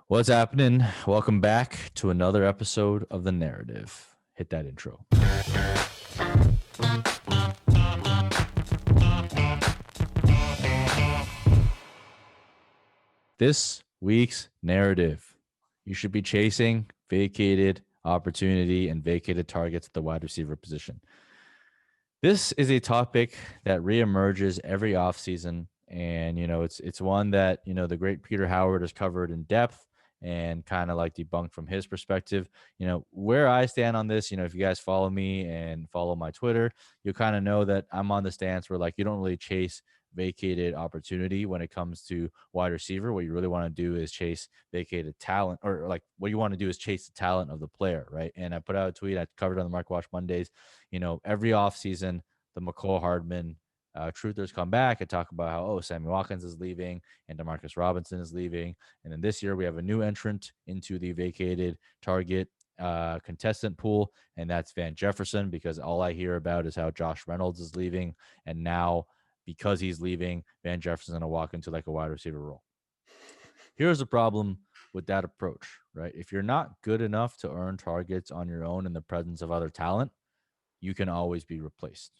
What's happening? Welcome back to another episode of The Narrative. Hit that intro. This week's narrative. You should be chasing vacated opportunity and vacated targets at the wide receiver position. This is a topic that reemerges every offseason. And, it's one that, the great Peter Howard has covered in depth and kind of like debunked from his perspective. Where I stand on this, if you guys follow me and follow my Twitter, you kind of know that I'm on the stance where like you don't really chase vacated opportunity when it comes to wide receiver. What you really want to do is chase vacated talent, or like what you want to do is chase the talent of the player, right? And I put out a tweet I covered on the Mark Watch Mondays. Every offseason, the McCole Hardman truthers come back and talk about how, Sammy Watkins is leaving and Demarcus Robinson is leaving. And then this year we have a new entrant into the vacated target contestant pool, and that's Van Jefferson, because all I hear about is how Josh Reynolds is leaving. And now, because he's leaving, Van Jefferson's going to walk into like a wide receiver role. Here's the problem with that approach, right? If you're not good enough to earn targets on your own in the presence of other talent, you can always be replaced.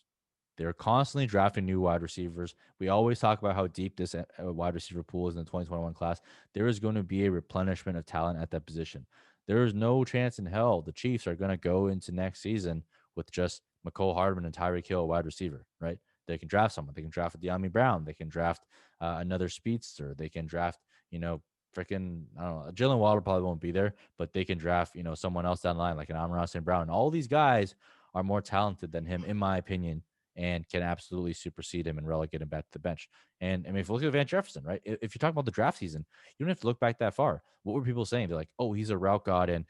They're constantly drafting new wide receivers. We always talk about how deep this wide receiver pool is in the 2021 class. There is going to be a replenishment of talent at that position. There is no chance in hell the Chiefs are going to go into next season with just McCole Hardman and Tyreek Hill wide receiver, right? They can draft someone. They can draft a De'Ami Brown. They can draft another speedster. They can draft, freaking, I don't know, Jalen Waddle probably won't be there, but they can draft, someone else down the line like an Amon St. Brown. And all these guys are more talented than him, in my opinion, and can absolutely supersede him and relegate him back to the bench. And I mean, if you look at Van Jefferson, right? If you talk about the draft season, you don't have to look back that far. What were people saying? They're like, oh, he's a route god and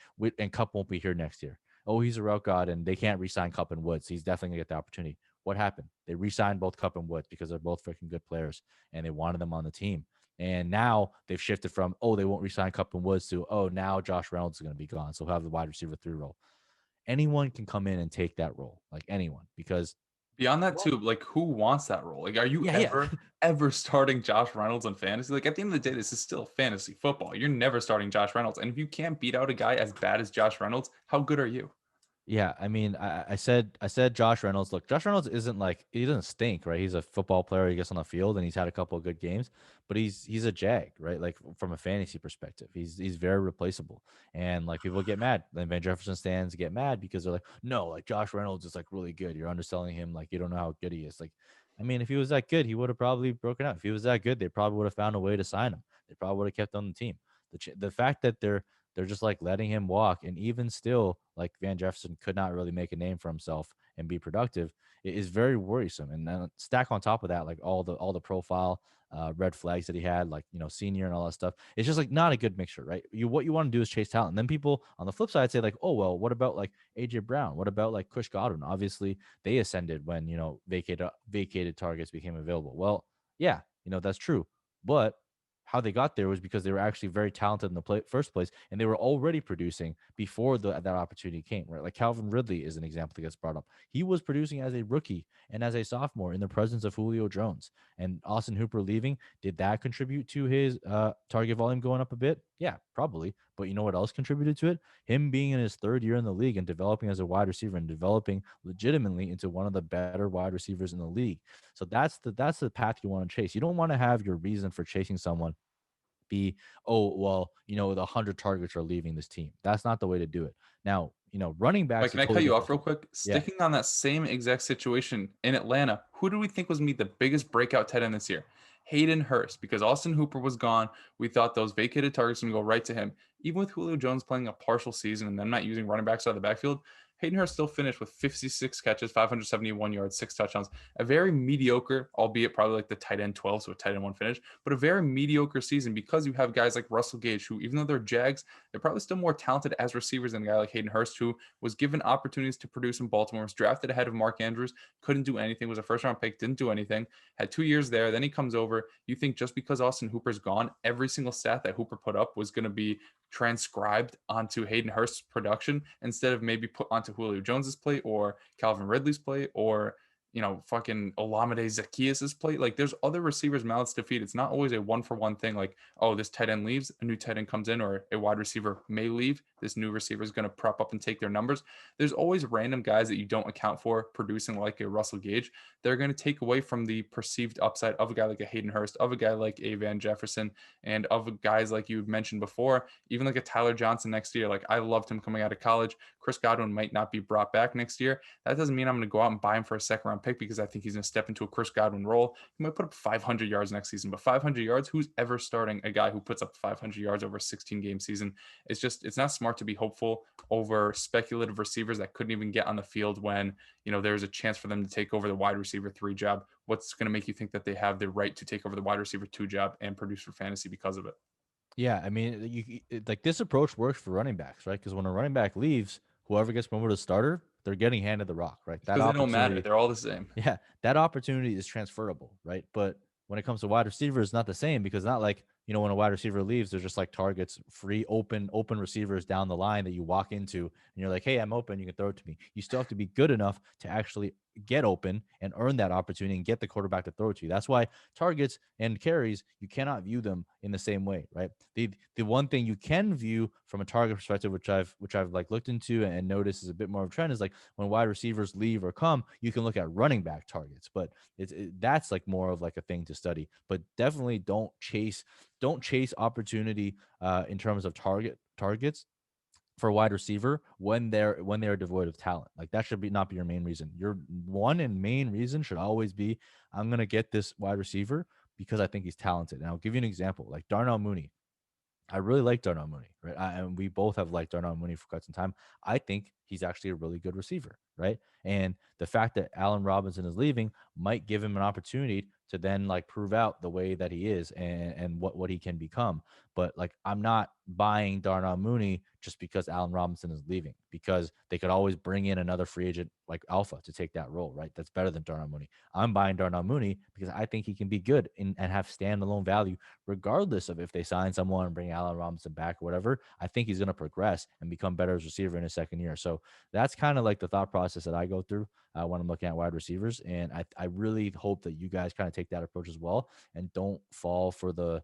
Cup won't be here next year. Oh, he's a route god and they can't re-sign Cup and Woods. So he's definitely gonna get the opportunity. What happened? They re-signed both Cup and Woods because they're both freaking good players and they wanted them on the team. And now they've shifted from, they won't re-sign Cup and Woods to, now Josh Reynolds is going to be gone. So he'll have the wide receiver 3 role. Anyone can come in and take that role, like anyone, because Beyond that too, like who wants that role? Like, are you yeah. ever starting Josh Reynolds in fantasy? Like at the end of the day, this is still fantasy football. You're never starting Josh Reynolds. And if you can't beat out a guy as bad as Josh Reynolds, how good are you? Yeah, I mean, I said Josh Reynolds. Look, Josh Reynolds isn't like, he doesn't stink, right? He's a football player. He gets on the field and he's had a couple of good games, but he's a jag, right? Like from a fantasy perspective, he's very replaceable. And like people get mad. Then Van Jefferson stands get mad because they're like, no, like Josh Reynolds is like really good. You're underselling him. Like you don't know how good he is. Like, I mean, if he was that good, he would have probably broken out. If he was that good, they probably would have found a way to sign him. They probably would have kept him on the team. The fact that they're just like letting him walk. And even still, like Van Jefferson could not really make a name for himself and be productive. It is very worrisome. And then stack on top of that, like all the profile red flags that he had, like, senior and all that stuff. It's just like not a good mixture, right? What you want to do is chase talent. And then people on the flip side say like, oh, well, what about like AJ Brown? What about like Kush Godwin? Obviously they ascended when, vacated targets became available. Well, yeah, that's true. But how they got there was because they were actually very talented in the first place, and they were already producing before that opportunity came, right? Like Calvin Ridley is an example that gets brought up. He was producing as a rookie and as a sophomore in the presence of Julio Jones. And Austin Hooper leaving, did that contribute to his target volume going up a bit? Yeah, probably. But you know what else contributed to it? Him being in his third year in the league and developing as a wide receiver and developing legitimately into one of the better wide receivers in the league. So that's the path you want to chase. You don't want to have your reason for chasing someone be, oh, well, the 100 targets are leaving this team. That's not the way to do it. Now, running Like, backs a can I cut totally you off different real thing. quick? Yeah. Sticking on that same exact situation in Atlanta, who do we think was going to be the biggest breakout tight end this year? Hayden Hurst, because Austin Hooper was gone. We thought those vacated targets would go right to him. Even with Julio Jones playing a partial season and them not using running backs out of the backfield, Hayden Hurst still finished with 56 catches, 571 yards, 6 touchdowns. A very mediocre, albeit probably like the tight end 12, so a tight end 1 finish, but a very mediocre season because you have guys like Russell Gage, who, even though they're Jags, they're probably still more talented as receivers than a guy like Hayden Hurst, who was given opportunities to produce in Baltimore, was drafted ahead of Mark Andrews, couldn't do anything, was a first round pick, didn't do anything, had 2 years there. Then he comes over. You think just because Austin Hooper's gone, every single stat that Hooper put up was going to be transcribed onto Hayden Hurst's production instead of maybe put onto Julio Jones's plate or Calvin Ridley's plate or fucking Olamide Zacchaeus' plate. Like there's other receivers mouths to feed. It's not always a one for one thing. Like, oh, this tight end leaves, a new tight end comes in, or a wide receiver may leave. This new receiver is going to prop up and take their numbers. There's always random guys that you don't account for producing like a Russell Gage. They're going to take away from the perceived upside of a guy like a Hayden Hurst, of a guy like a Van Jefferson, and of guys like you mentioned before, even like a Tyler Johnson next year. Like I loved him coming out of college. Chris Godwin might not be brought back next year. That doesn't mean I'm going to go out and buy him for a second round pick because I think he's going to step into a Chris Godwin role. He might put up 500 yards next season, but 500 yards, who's ever starting a guy who puts up 500 yards over a 16 game season? It's not smart to be hopeful over speculative receivers that couldn't even get on the field when, there's a chance for them to take over the wide receiver 3 job. What's going to make you think that they have the right to take over the wide receiver 2 job and produce for fantasy because of it? Yeah, I mean, like this approach works for running backs, right? Because when a running back leaves, whoever gets promoted to starter, they're getting handed the rock, right? That Because they don't matter. opportunity, They're all the same. yeah, that opportunity is transferable, right? But when it comes to wide receiver, it's not the same because not like, when a wide receiver leaves, there's just like targets, free, open receivers down the line that you walk into and you're like, hey, I'm open. You can throw it to me. You still have to be good enough to actually get open and earn that opportunity and get the quarterback to throw it to you. That's why targets and carries, you cannot view them in the same way, right? The one thing you can view from a target perspective, which I've like looked into and noticed is a bit more of a trend, is like when wide receivers leave or come, you can look at running back targets, but that's like more of like a thing to study. But definitely don't chase opportunity in terms of targets for a wide receiver when they're devoid of talent. Like that should not be your main reason. Your one and main reason should always be, I'm gonna get this wide receiver because I think he's talented. And I'll give you an example, like Darnell Mooney. I really like Darnell Mooney, right? And we both have liked Darnell Mooney for quite some time. I think he's actually a really good receiver, right? And the fact that Allen Robinson is leaving might give him an opportunity to then like prove out the way that he is and what he can become. But like, I'm not buying Darnell Mooney just because Allen Robinson is leaving, because they could always bring in another free agent like Alpha to take that role, right? That's better than Darnell Mooney. I'm buying Darnell Mooney because I think he can be good and have standalone value regardless of if they sign someone and bring Allen Robinson back or whatever. I think he's going to progress and become better as a receiver in his second year. So that's kind of like the thought process that I go through when I'm looking at wide receivers. And I really hope that you guys kind of take that approach as well and don't fall for the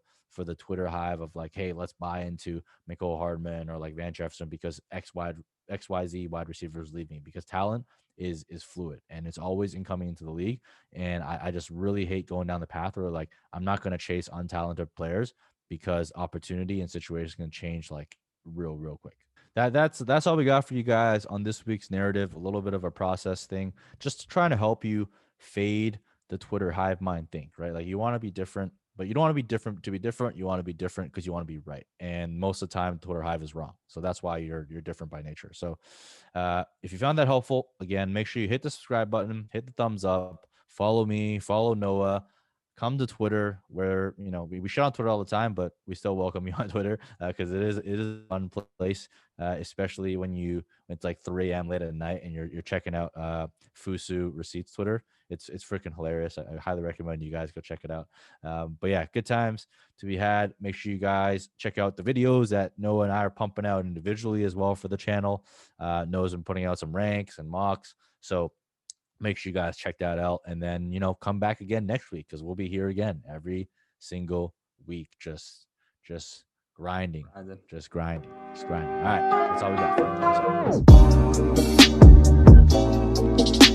Twitter hive of like, hey, let's buy into Mecole Hardman or like Van Jefferson because XYZ wide receivers leaving, because talent is fluid and it's always incoming into the league. And I just really hate going down the path where like, I'm not going to chase untalented players because opportunity and situations can change like real quick. That's all we got for you guys on this week's narrative. A little bit of a process thing, just trying to help you fade the Twitter hive mind thing, right? Like you want to be different, but you don't want to be different to be different. You want to be different because you want to be right. And most of the time, Twitter hive is wrong. So that's why you're different by nature. So if you found that helpful, again, make sure you hit the subscribe button, hit the thumbs up, follow me, follow Noah. Come to Twitter, where we shut on Twitter all the time, but we still welcome you on Twitter because it is a fun place, especially when it's like 3 a.m. late at night and you're checking out Fusu Receipts Twitter. It's freaking hilarious. I highly recommend you guys go check it out. But yeah, good times to be had. Make sure you guys check out the videos that Noah and I are pumping out individually as well for the channel. Noah's been putting out some ranks and mocks, so make sure you guys check that out, and then come back again next week because we'll be here again every single week, just grinding, just grinding. All right, that's all we got.